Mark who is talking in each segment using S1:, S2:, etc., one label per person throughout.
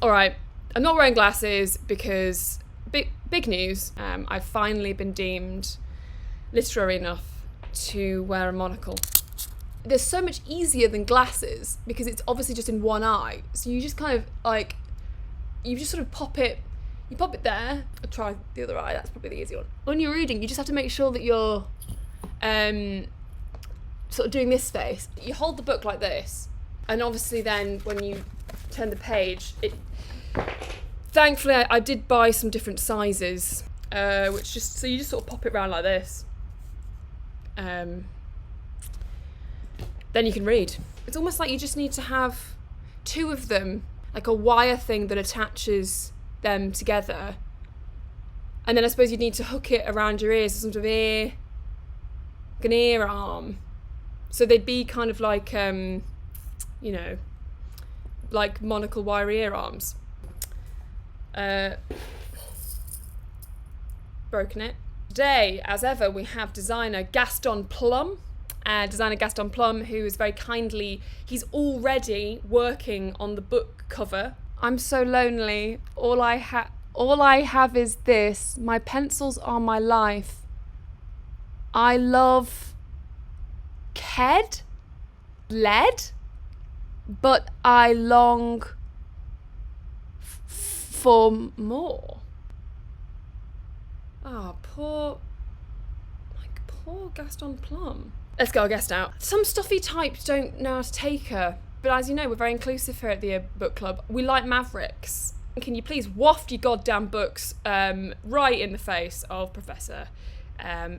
S1: All right, I'm not wearing glasses because big news. I've finally been deemed literary enough to wear a monocle. They're so much easier than glasses because it's obviously just in one eye. So you just kind of like, you just sort of pop it there. I'll try the other eye, that's probably the easy one. When you're reading, you just have to make sure that you're sort of doing this face. You hold the book like this, and obviously then when you turn the page, thankfully I did buy some different sizes, which just, so you just sort of pop it around like this. Then you can read. It's almost like you just need to have two of them, like a wire thing that attaches them together. And then I suppose you'd need to hook it around your ears, some sort of ear, like an ear arm. So they'd be kind of like, like monocle wire ear arms. Broken it. Today, as ever, we have designer Gaston Plum. Gaston Plum, who is very kindly, he's already working on the book cover. I'm so lonely. All I have is this. My pencils are my life. I love lead, but I long for more. Poor Gaston Plum. Let's get our guest out. Some stuffy types don't know how to take her, but as you know, we're very inclusive here at the book club. We like mavericks. Can you please waft your goddamn books right in the face of Professor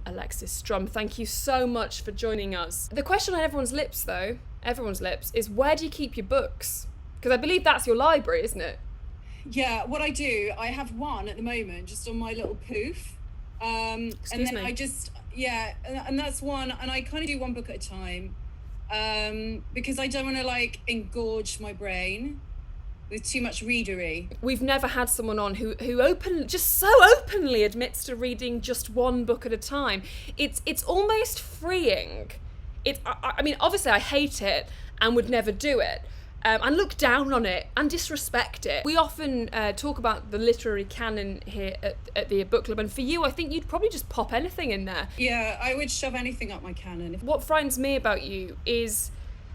S1: Alexis Strum? Thank you so much for joining us. The question on everyone's lips, is where do you keep your books? Because I believe that's your library, isn't it?
S2: Yeah, what I do, I have one at the moment, just on my little poof. And then I just, and that's one, and I kind of do one book at a time, because I don't want to like engorge my brain with too much readery.
S1: We've never had someone on who just so openly admits to reading just one book at a time. It's almost freeing. I mean, obviously I hate it and would never do it. And look down on it and disrespect it. We often talk about the literary canon here at the book club, and for you, I think you'd probably just pop anything in there.
S2: Yeah, I would shove anything up my canon.
S1: What frightens me about you is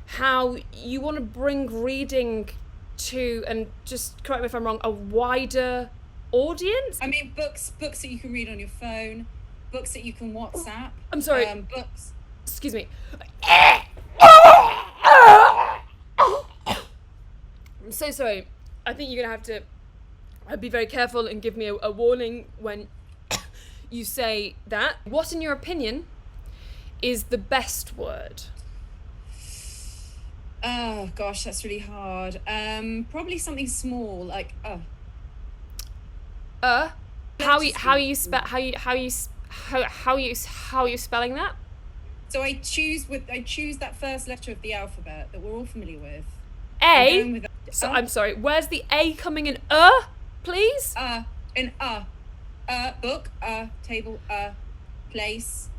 S1: how you want to bring reading to, and just correct me if I'm wrong, a wider audience.
S2: I mean, books that you can read on your phone, books that you can WhatsApp.
S1: I'm sorry.
S2: Books.
S1: Excuse me. I'm so sorry. I think you're going to have to be very careful and give me a warning when you say that. What, in your opinion, is the best word?
S2: Oh gosh, that's really hard. Probably something small, like
S1: How are you spelling that?
S2: So I choose that first letter of the alphabet that we're all familiar with.
S1: A. So I'm sorry. Where's the A coming in? Please.
S2: In book, table, place.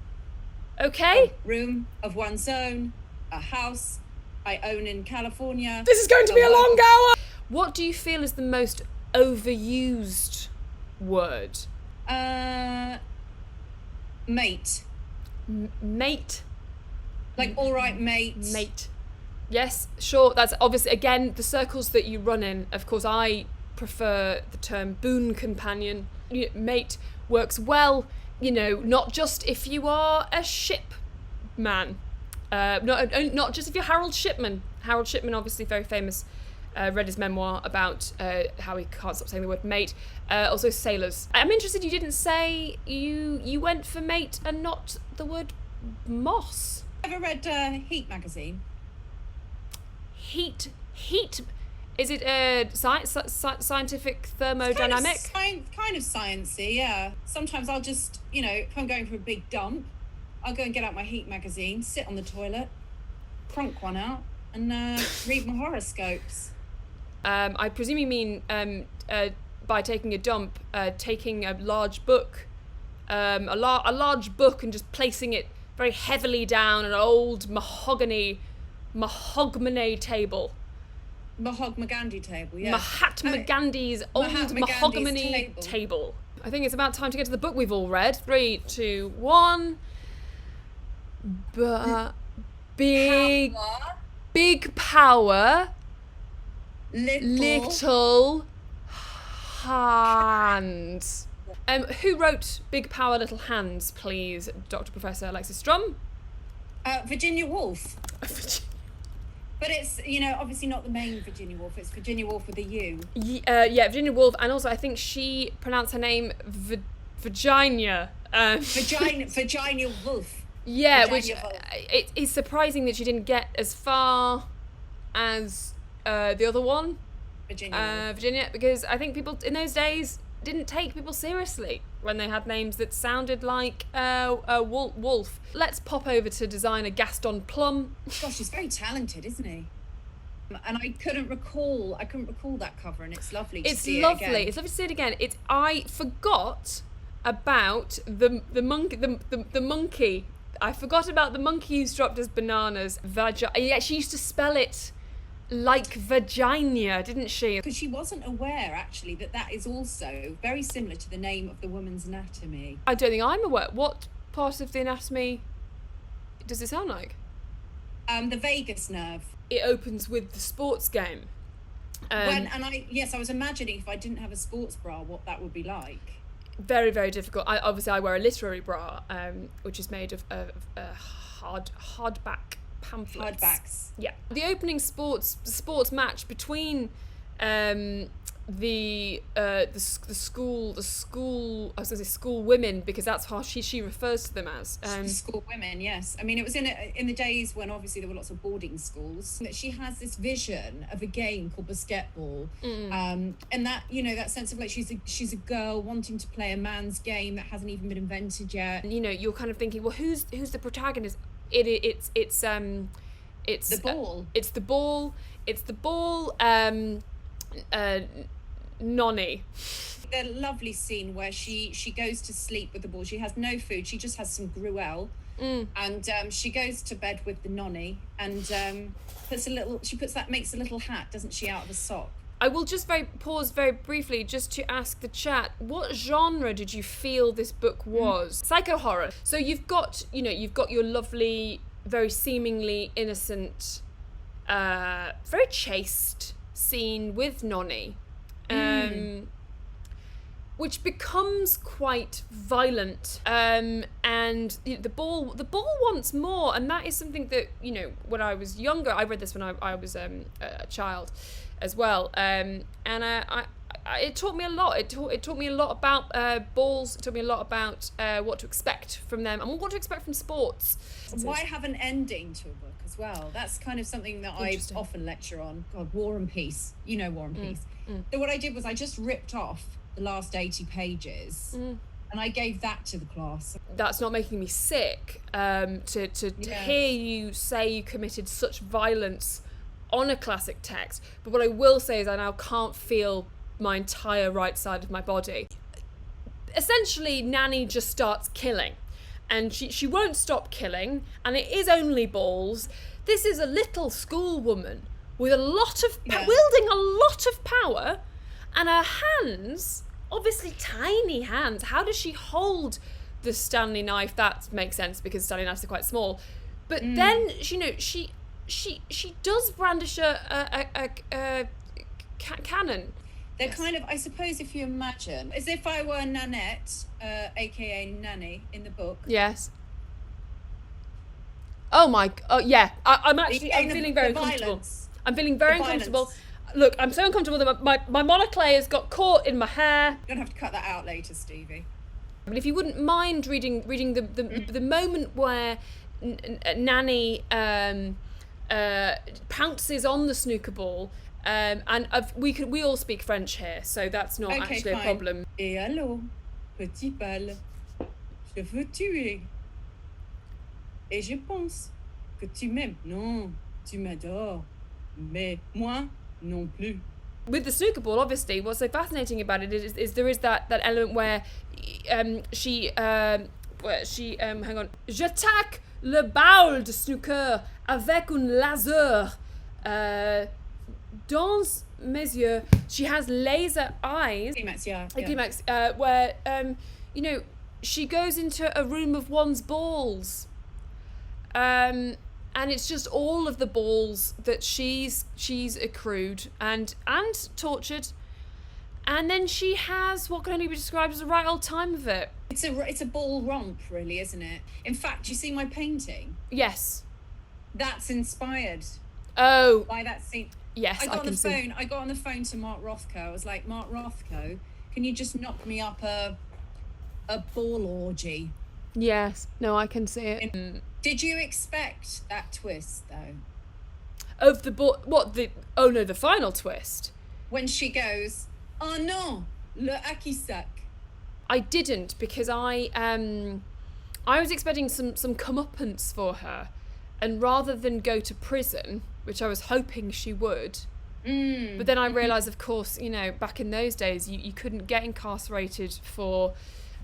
S1: Okay.
S2: Room of one's own, a house I own in California.
S1: This is going to be a long hour. What do you feel is the most overused word?
S2: Mate.
S1: Mate.
S2: Like, all right, mate.
S1: Mate. Yes, sure. That's obviously, again, the circles that you run in. Of course, I prefer the term boon companion. Mate works well, not just if you are a ship man. Not just if you're Harold Shipman. Harold Shipman, obviously very famous. Read his memoir about how he can't stop saying the word mate. Also sailors. I'm interested you didn't say you went for mate and not the word moss.
S2: Ever read Heat magazine?
S1: Heat. Is it scientific thermodynamic?
S2: Kind of sciencey, yeah. Sometimes I'll just, if I'm going for a big dump, I'll go and get out my Heat magazine, sit on the toilet, crunk one out, and read my horoscopes.
S1: I presume you mean by taking a dump, taking a large book, a large book, and just placing it very heavily down an old mahogany table.
S2: Mahatma Gandhi table, yeah.
S1: Mahatma Gandhi's old mahogany table. I think it's about time to get to the book we've all read. 3, 2, 1. Big power. Little hands. Who wrote Big Power, Little Hands, please, Dr. Professor Alexis Strum?
S2: Virginia Woolf. But it's, obviously not the main Virginia Woolf. It's Virginia Woolf with a U.
S1: Yeah, Virginia Woolf. And also I think she pronounced her name Virginia.
S2: Virginia Woolf.
S1: Yeah,
S2: Virginia
S1: which
S2: Woolf.
S1: it's surprising that she didn't get as far as the other one. Virginia, because I think people in those days didn't take people seriously when they had names that sounded like wolf. Let's pop over to designer Gaston Plum.
S2: Gosh, he's very talented, isn't he? And I couldn't recall that cover, and it's lovely to see it again.
S1: It's lovely to see it again. I forgot about the monkey. I forgot about the monkey who's dropped his bananas. Yeah, she used to spell it like vagina, didn't she?
S2: Because she wasn't aware, actually, that is also very similar to the name of the woman's anatomy.
S1: I don't think I'm aware. What part of the anatomy does it sound like?
S2: The vagus nerve.
S1: It opens with the sports game.
S2: I was imagining if I didn't have a sports bra, what that would be like.
S1: Very, very difficult. I wear a literary bra, which is made of hardback pamphlets.
S2: Hardbacks.
S1: Yeah. The opening sports match between the school I was going to say school women, because that's how she refers to them as
S2: school women. Yes, I mean, it was in the days when obviously there were lots of boarding schools, that she has this vision of a game called basketball, and that that sense of like she's a girl wanting to play a man's game that hasn't even been invented yet.
S1: You're kind of thinking, well, who's the protagonist? It's the ball. It's the ball. Nonny.
S2: The lovely scene where she goes to sleep with the ball. She has no food. She just has some gruel, and she goes to bed with the nonny, and makes a little hat, doesn't she, out of a sock.
S1: I will just pause very briefly just to ask the chat, what genre did you feel this book was? Psycho horror. So you've got your lovely, very seemingly innocent, very chaste scene with Nonny, which becomes quite violent, and the ball wants more, and that is something that when I was younger, I read this when I was a child as well, and it taught me a lot. It taught me a lot about balls. It taught me a lot about what to expect from them and what to expect from sports.
S2: Why have an ending to a book as well? That's kind of something that I often lecture on. God, War and Peace. War and Peace. So what I did was I just ripped off the last 80 pages and I gave that to the class.
S1: That's not making me sick to hear you say you committed such violence on a classic text, but what I will say is I now can't feel my entire right side of my body. Essentially, Nanny just starts killing, and she won't stop killing, and it is only balls. This is a little school woman with a lot of wielding a lot of power, and her hands, obviously tiny hands. How does she hold the Stanley knife? That makes sense because Stanley knives are quite small, but then she does brandish a cannon.
S2: They're kind of, I suppose, if you imagine, as if I were Nanette, aka Nanny, in the book.
S1: Yes. Oh my, yeah. I'm feeling very uncomfortable. I'm feeling very uncomfortable. Look, I'm so uncomfortable that my monoclay has got caught in my hair.
S2: You're gonna have to cut that out later, Stevie.
S1: But if you wouldn't mind reading the moment where Nanny pounces on the snooker ball, and we all speak French here, so that's not actually a problem.
S2: Et allô, petit pâle, je veux tuer. Et je pense que tu m'aimes. Non, tu m'adores. Mais moi, non plus.
S1: With the snooker ball, obviously, what's so fascinating about it is there is that element where she hang on. J'attaque le ball de snooker avec un laser. dans mes yeux. She has laser eyes.
S2: Climax, yeah.
S1: Climax, where, you know, she goes into a room of one's balls. And it's just all of the balls that she's accrued and tortured. And then she has what can only be described as a right old time of it.
S2: It's a ball romp, really, isn't it? In fact, you see my painting?
S1: Yes.
S2: That's inspired.
S1: Oh.
S2: By that scene.
S1: Yes, I can see.
S2: I got on the phone to Mark Rothko. I was like, Mark Rothko, can you just knock me up a ball orgy?
S1: Yes. No, I can see it.
S2: Did you expect that twist, though?
S1: Of the ball? What the? Oh no, the final twist.
S2: When she goes, oh non, le akisak.
S1: I didn't, because I was expecting some comeuppance for her, and rather than go to prison, which I was hoping she would, but then I realised, of course, you know, back in those days, you couldn't get incarcerated for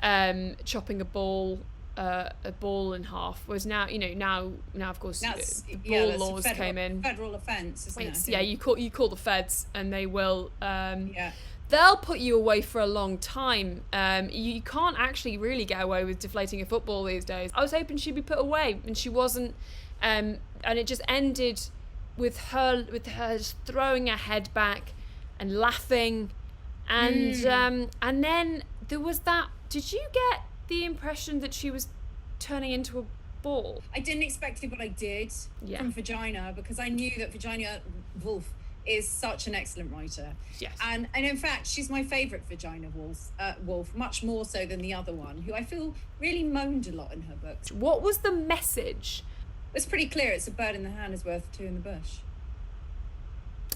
S1: chopping a ball in half. Whereas now, you know, now of course, ball laws came in.
S2: Federal offence, isn't it?
S1: Yeah, you call the feds, and they will. They'll put you away for a long time. You can't actually really get away with deflating a football these days. I was hoping she'd be put away, and she wasn't. And it just ended with her just throwing her head back and laughing, and then there was that. Did you get the impression that she was turning into a ball?
S2: I didn't expect it, but I did from Vagina, because I knew that Virginia Woolf is such an excellent writer.
S1: Yes.
S2: And in fact, she's my favourite Virginia Woolf, much more so than the other one, who I feel really moaned a lot in her books.
S1: What was the message?
S2: It's pretty clear. It's a bird in the hand is worth two in the bush.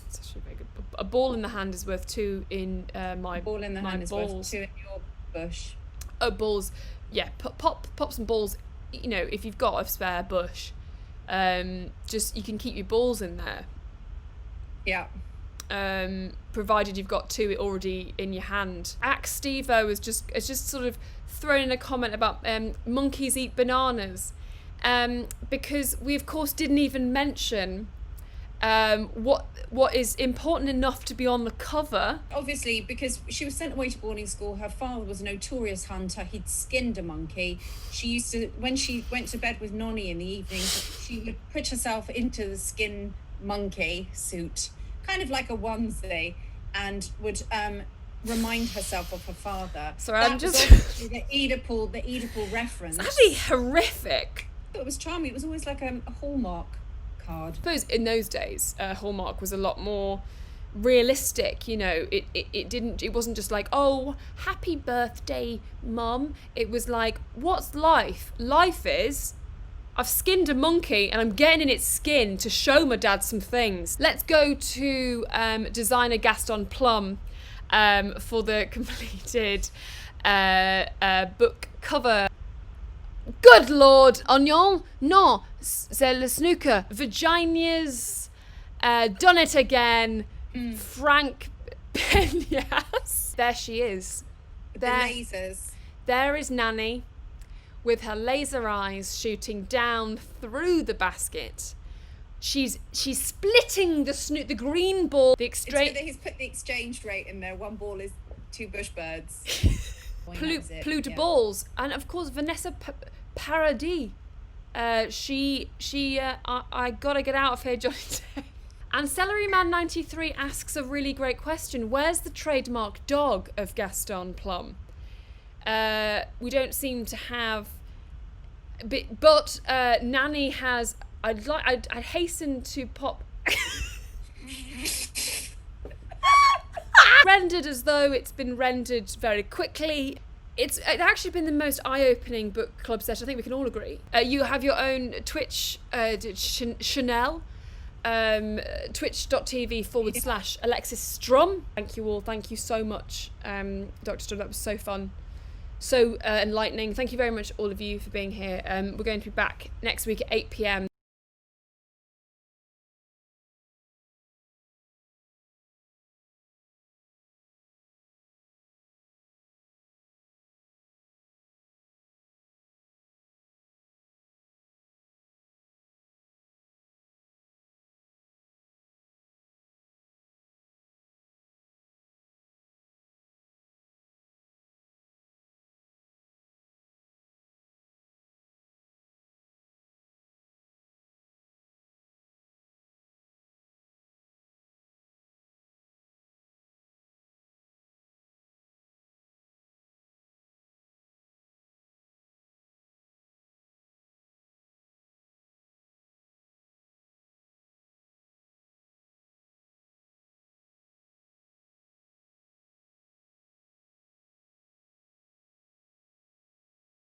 S1: It's actually very good. A ball in the hand is worth two in my
S2: ball in the hand is
S1: balls.
S2: worth two in your bush.
S1: Oh, balls. Yeah, pop some balls. You know, if you've got a spare bush, just you can keep your balls in there.
S2: Yeah.
S1: Provided you've got two already in your hand. Steve-O has just sort of thrown in a comment about monkeys eat bananas, because we of course didn't even mention what is important enough to be on the cover.
S2: Obviously, because she was sent away to boarding school, her father was a notorious hunter. He'd skinned a monkey. She used to, when she went to bed with Nonnie in the evening, she would put herself into the skin monkey suit, kind of like a onesie, and would remind herself of her father.
S1: Sorry,
S2: that
S1: I'm just
S2: was the Oedipal reference.
S1: It's actually horrific.
S2: It was charming. It was always like a Hallmark card.
S1: I suppose in those days, Hallmark was a lot more realistic. You know, it wasn't just like, oh, happy birthday, Mum. It was like, what's life? Life is, I've skinned a monkey and I'm getting in its skin to show my dad some things. Let's go to designer Gaston Plum for the completed book cover. Good Lord, Onion? Non, c'est le snooker. Virginia's done it again. Frank Peñas. There she is.
S2: The lasers.
S1: There is Nanny, with her laser eyes shooting down through the basket. She's splitting the green ball.
S2: He's put the exchange rate in there. One ball is two bush birds.
S1: Plus de balls. And of course Vanessa Paradis. I gotta get out of here, Johnny Day. And Celery Man 93 asks a really great question. Where's the trademark dog of Gaston Plum? We don't seem to have, but Nanny has. I'd hasten to pop. Rendered as though it's been rendered very quickly. It's actually been the most eye-opening book club session. I think we can all agree. You have your own Twitch, Chanel, twitch.tv/Alexis Strum. Thank you all. Thank you so much, Dr. Strum. That was so fun. So enlightening. Thank you very much, all of you, for being here. We're going to be back next week at 8 p.m.